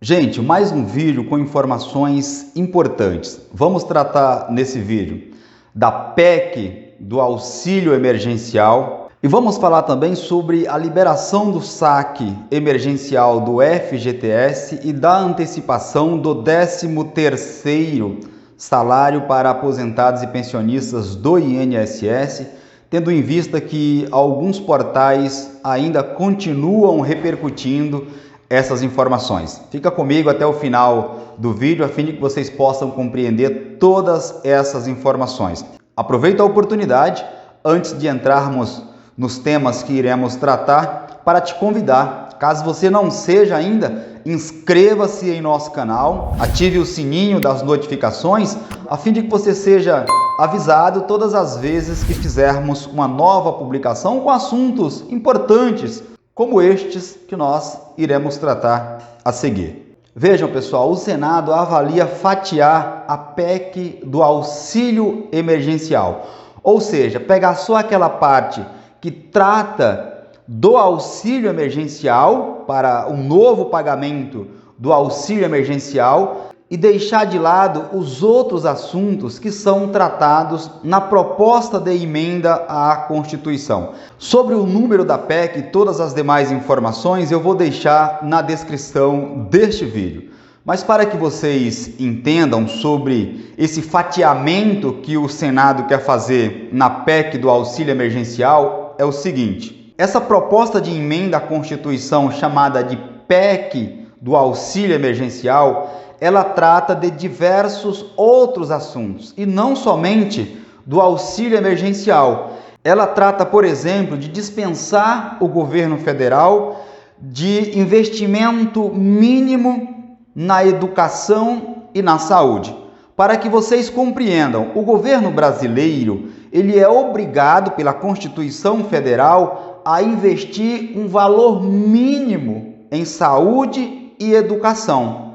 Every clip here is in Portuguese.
Gente, mais um vídeo com informações importantes. Vamos tratar nesse vídeo da PEC do auxílio emergencial e vamos falar também sobre a liberação do saque emergencial do FGTS e da antecipação do 13º salário para aposentados e pensionistas do INSS, tendo em vista que alguns portais ainda continuam repercutindo essas informações. Fica comigo até o final do vídeo a fim de que vocês possam compreender todas essas informações. Aproveito a oportunidade, antes de entrarmos nos temas que iremos tratar, para te convidar, caso você não seja ainda, inscreva-se em nosso canal, ative o sininho das notificações, a fim de que você seja avisado todas as vezes que fizermos uma nova publicação com assuntos importantes, como estes que nós iremos tratar a seguir. Vejam, pessoal, o Senado avalia fatiar a PEC do auxílio emergencial, ou seja, pegar só aquela parte que trata do auxílio emergencial para um novo pagamento do auxílio emergencial e deixar de lado os outros assuntos que são tratados na proposta de emenda à Constituição. Sobre o número da PEC e todas as demais informações eu vou deixar na descrição deste vídeo. Mas para que vocês entendam sobre esse fatiamento que o Senado quer fazer na PEC do auxílio emergencial, é o seguinte: essa proposta de emenda à Constituição, chamada de PEC do auxílio emergencial, ela trata de diversos outros assuntos e não somente do auxílio emergencial. Ela trata, por exemplo, de dispensar o governo federal de investimento mínimo na educação e na saúde. Para que vocês compreendam, o governo brasileiro, ele é obrigado pela Constituição Federal a investir um valor mínimo em saúde e educação.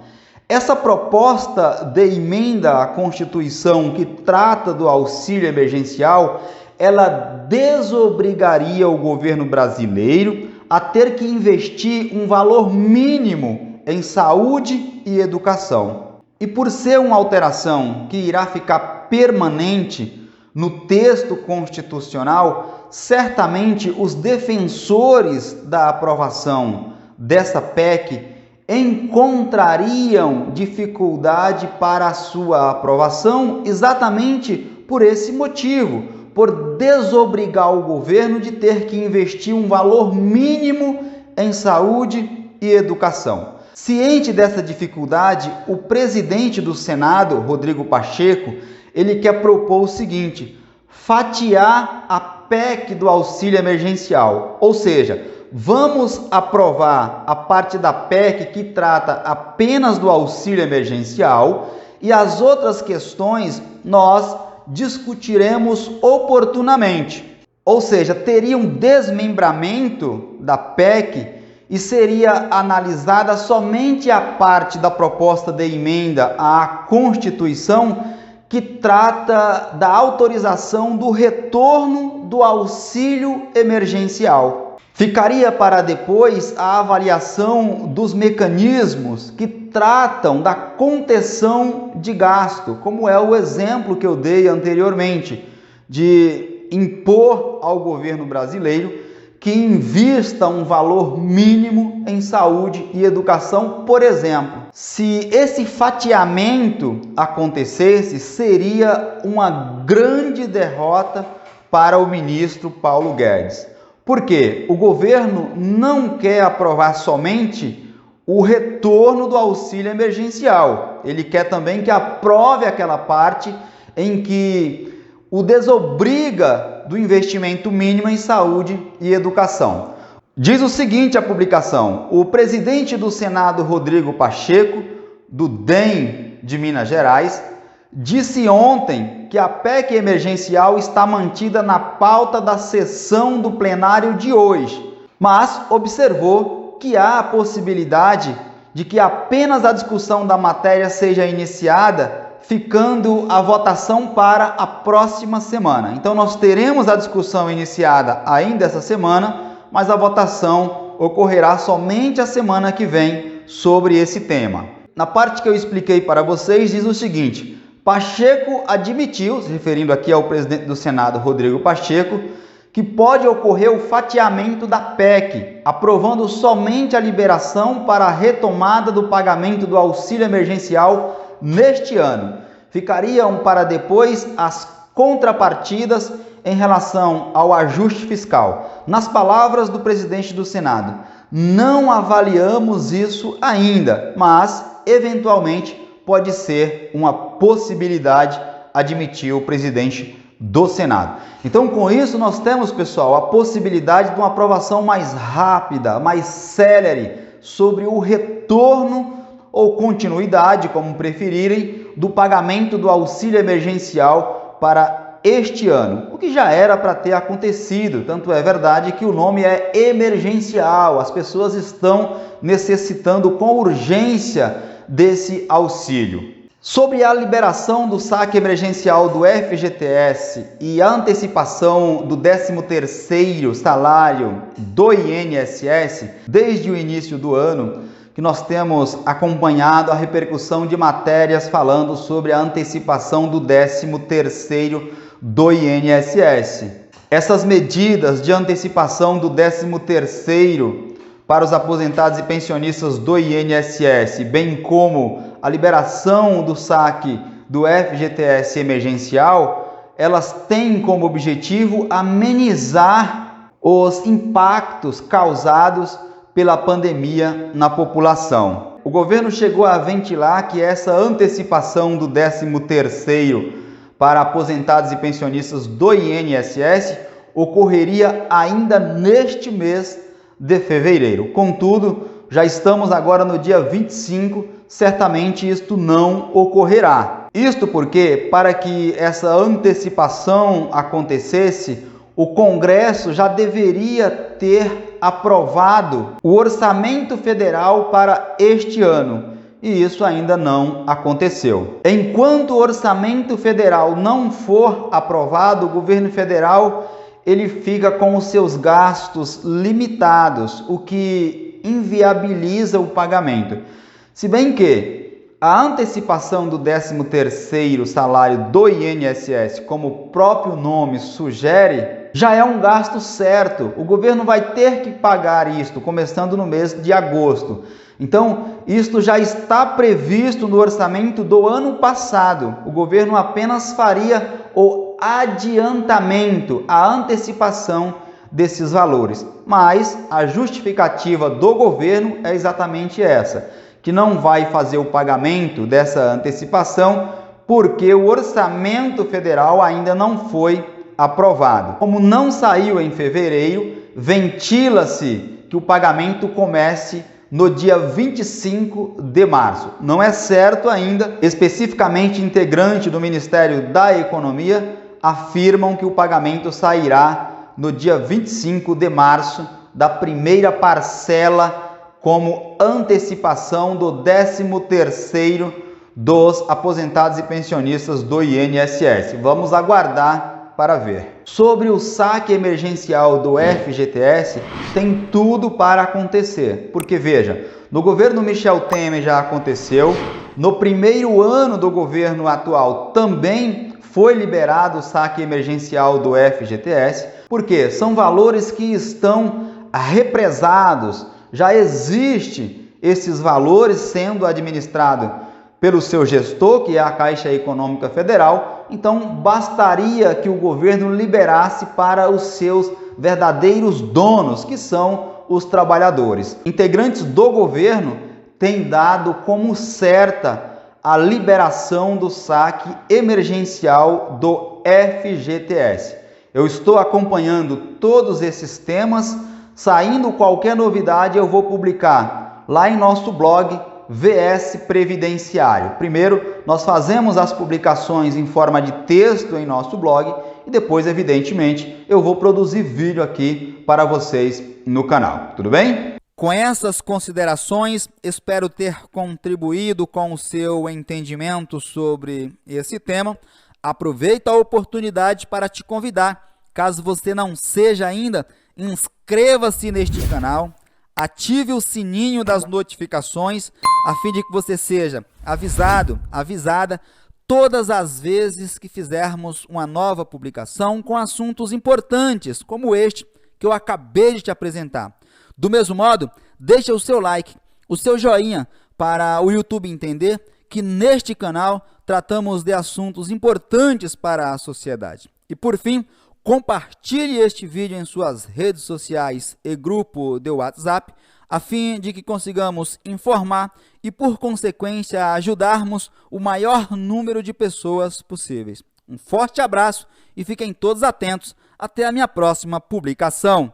Essa proposta de emenda à Constituição que trata do auxílio emergencial, ela desobrigaria o governo brasileiro a ter que investir um valor mínimo em saúde e educação. E por ser uma alteração que irá ficar permanente no texto constitucional, certamente os defensores da aprovação dessa PEC encontrariam dificuldade para a sua aprovação exatamente por esse motivo, por desobrigar o governo de ter que investir um valor mínimo em saúde e educação. Ciente dessa dificuldade, o presidente do Senado, Rodrigo Pacheco, ele quer propor o seguinte: fatiar a PEC do auxílio emergencial, ou seja, vamos aprovar a parte da PEC que trata apenas do auxílio emergencial e as outras questões nós discutiremos oportunamente. Ou seja, teria um desmembramento da PEC e seria analisada somente a parte da proposta de emenda à Constituição que trata da autorização do retorno do auxílio emergencial. Ficaria para depois a avaliação dos mecanismos que tratam da contenção de gasto, como é o exemplo que eu dei anteriormente, de impor ao governo brasileiro que invista um valor mínimo em saúde e educação, por exemplo. Se esse fatiamento acontecesse, seria uma grande derrota para o ministro Paulo Guedes. Por quê? O governo não quer aprovar somente o retorno do auxílio emergencial. Ele quer também que aprove aquela parte em que o desobriga do investimento mínimo em saúde e educação. Diz o seguinte a publicação: o presidente do Senado, Rodrigo Pacheco, do DEM de Minas Gerais, disse ontem que a PEC emergencial está mantida na pauta da sessão do plenário de hoje, mas observou que há a possibilidade de que apenas a discussão da matéria seja iniciada, ficando a votação para a próxima semana. Então nós teremos a discussão iniciada ainda essa semana, mas a votação ocorrerá somente a semana que vem, sobre esse tema. Na parte que eu expliquei para vocês, diz o seguinte: Pacheco admitiu, se referindo aqui ao presidente do Senado, Rodrigo Pacheco, que pode ocorrer o fatiamento da PEC, aprovando somente a liberação para a retomada do pagamento do auxílio emergencial neste ano. Ficariam para depois as contrapartidas em relação ao ajuste fiscal. Nas palavras do presidente do Senado, não avaliamos isso ainda, mas eventualmente pode ser uma possibilidade, admitiu o presidente do Senado. Então, com isso, nós temos, pessoal, a possibilidade de uma aprovação mais rápida, mais célere sobre o retorno ou continuidade, como preferirem, do pagamento do auxílio emergencial para este ano, o que já era para ter acontecido. Tanto é verdade que o nome é emergencial, as pessoas estão necessitando com urgência desse auxílio. Sobre a liberação do saque emergencial do FGTS e a antecipação do 13º salário do INSS, desde o início do ano, que nós temos acompanhado a repercussão de matérias falando sobre a antecipação do 13º do INSS. Essas medidas de antecipação do 13º para os aposentados e pensionistas do INSS, bem como a liberação do saque do FGTS emergencial, elas têm como objetivo amenizar os impactos causados pela pandemia na população. O governo chegou a ventilar que essa antecipação do 13º para aposentados e pensionistas do INSS ocorreria ainda neste mês de fevereiro. Contudo, já estamos agora no dia 25, certamente isto não ocorrerá. Isto porque, para que essa antecipação acontecesse, o Congresso já deveria ter aprovado o orçamento federal para este ano, e isso ainda não aconteceu. Enquanto o orçamento federal não for aprovado, o governo federal ele fica com os seus gastos limitados, o que inviabiliza o pagamento. Se bem que a antecipação do 13º salário do INSS, como o próprio nome sugere, já é um gasto certo. O governo vai ter que pagar isto, começando no mês de agosto. Então, isto já está previsto no orçamento do ano passado. O governo apenas faria o adiantamento, a antecipação desses valores. Mas a justificativa do governo é exatamente essa, que não vai fazer o pagamento dessa antecipação porque o orçamento federal ainda não foi aprovado. Como não saiu em fevereiro, ventila-se que o pagamento comece no dia 25 de março. Não é certo ainda. Especificamente, integrante do Ministério da Economia afirmam que o pagamento sairá no dia 25 de março da primeira parcela como antecipação do 13º dos aposentados e pensionistas do INSS. Vamos aguardar para ver. Sobre o saque emergencial do FGTS, tem tudo para acontecer. Porque, veja, no governo Michel Temer já aconteceu, no primeiro ano do governo atual também foi liberado o saque emergencial do FGTS, porque são valores que estão represados, já existe esses valores sendo administrados pelo seu gestor, que é a Caixa Econômica Federal. Então, bastaria que o governo liberasse para os seus verdadeiros donos, que são os trabalhadores. Integrantes do governo têm dado como certa a liberação do saque emergencial do FGTS. Eu estou acompanhando todos esses temas. Saindo qualquer novidade, eu vou publicar lá em nosso blog VS Previdenciário. Primeiro, nós fazemos as publicações em forma de texto em nosso blog e depois, evidentemente, eu vou produzir vídeo aqui para vocês no canal. Tudo bem? Com essas considerações, espero ter contribuído com o seu entendimento sobre esse tema. Aproveito a oportunidade para te convidar, caso você não seja ainda, inscreva-se neste canal, ative o sininho das notificações, a fim de que você seja avisado, avisada, todas as vezes que fizermos uma nova publicação com assuntos importantes, como este que eu acabei de te apresentar. Do mesmo modo, deixa o seu like, o seu joinha, para o YouTube entender que neste canal tratamos de assuntos importantes para a sociedade. E por fim, compartilhe este vídeo em suas redes sociais e grupo de WhatsApp, a fim de que consigamos informar e, por consequência, ajudarmos o maior número de pessoas possíveis. Um forte abraço e fiquem todos atentos até a minha próxima publicação.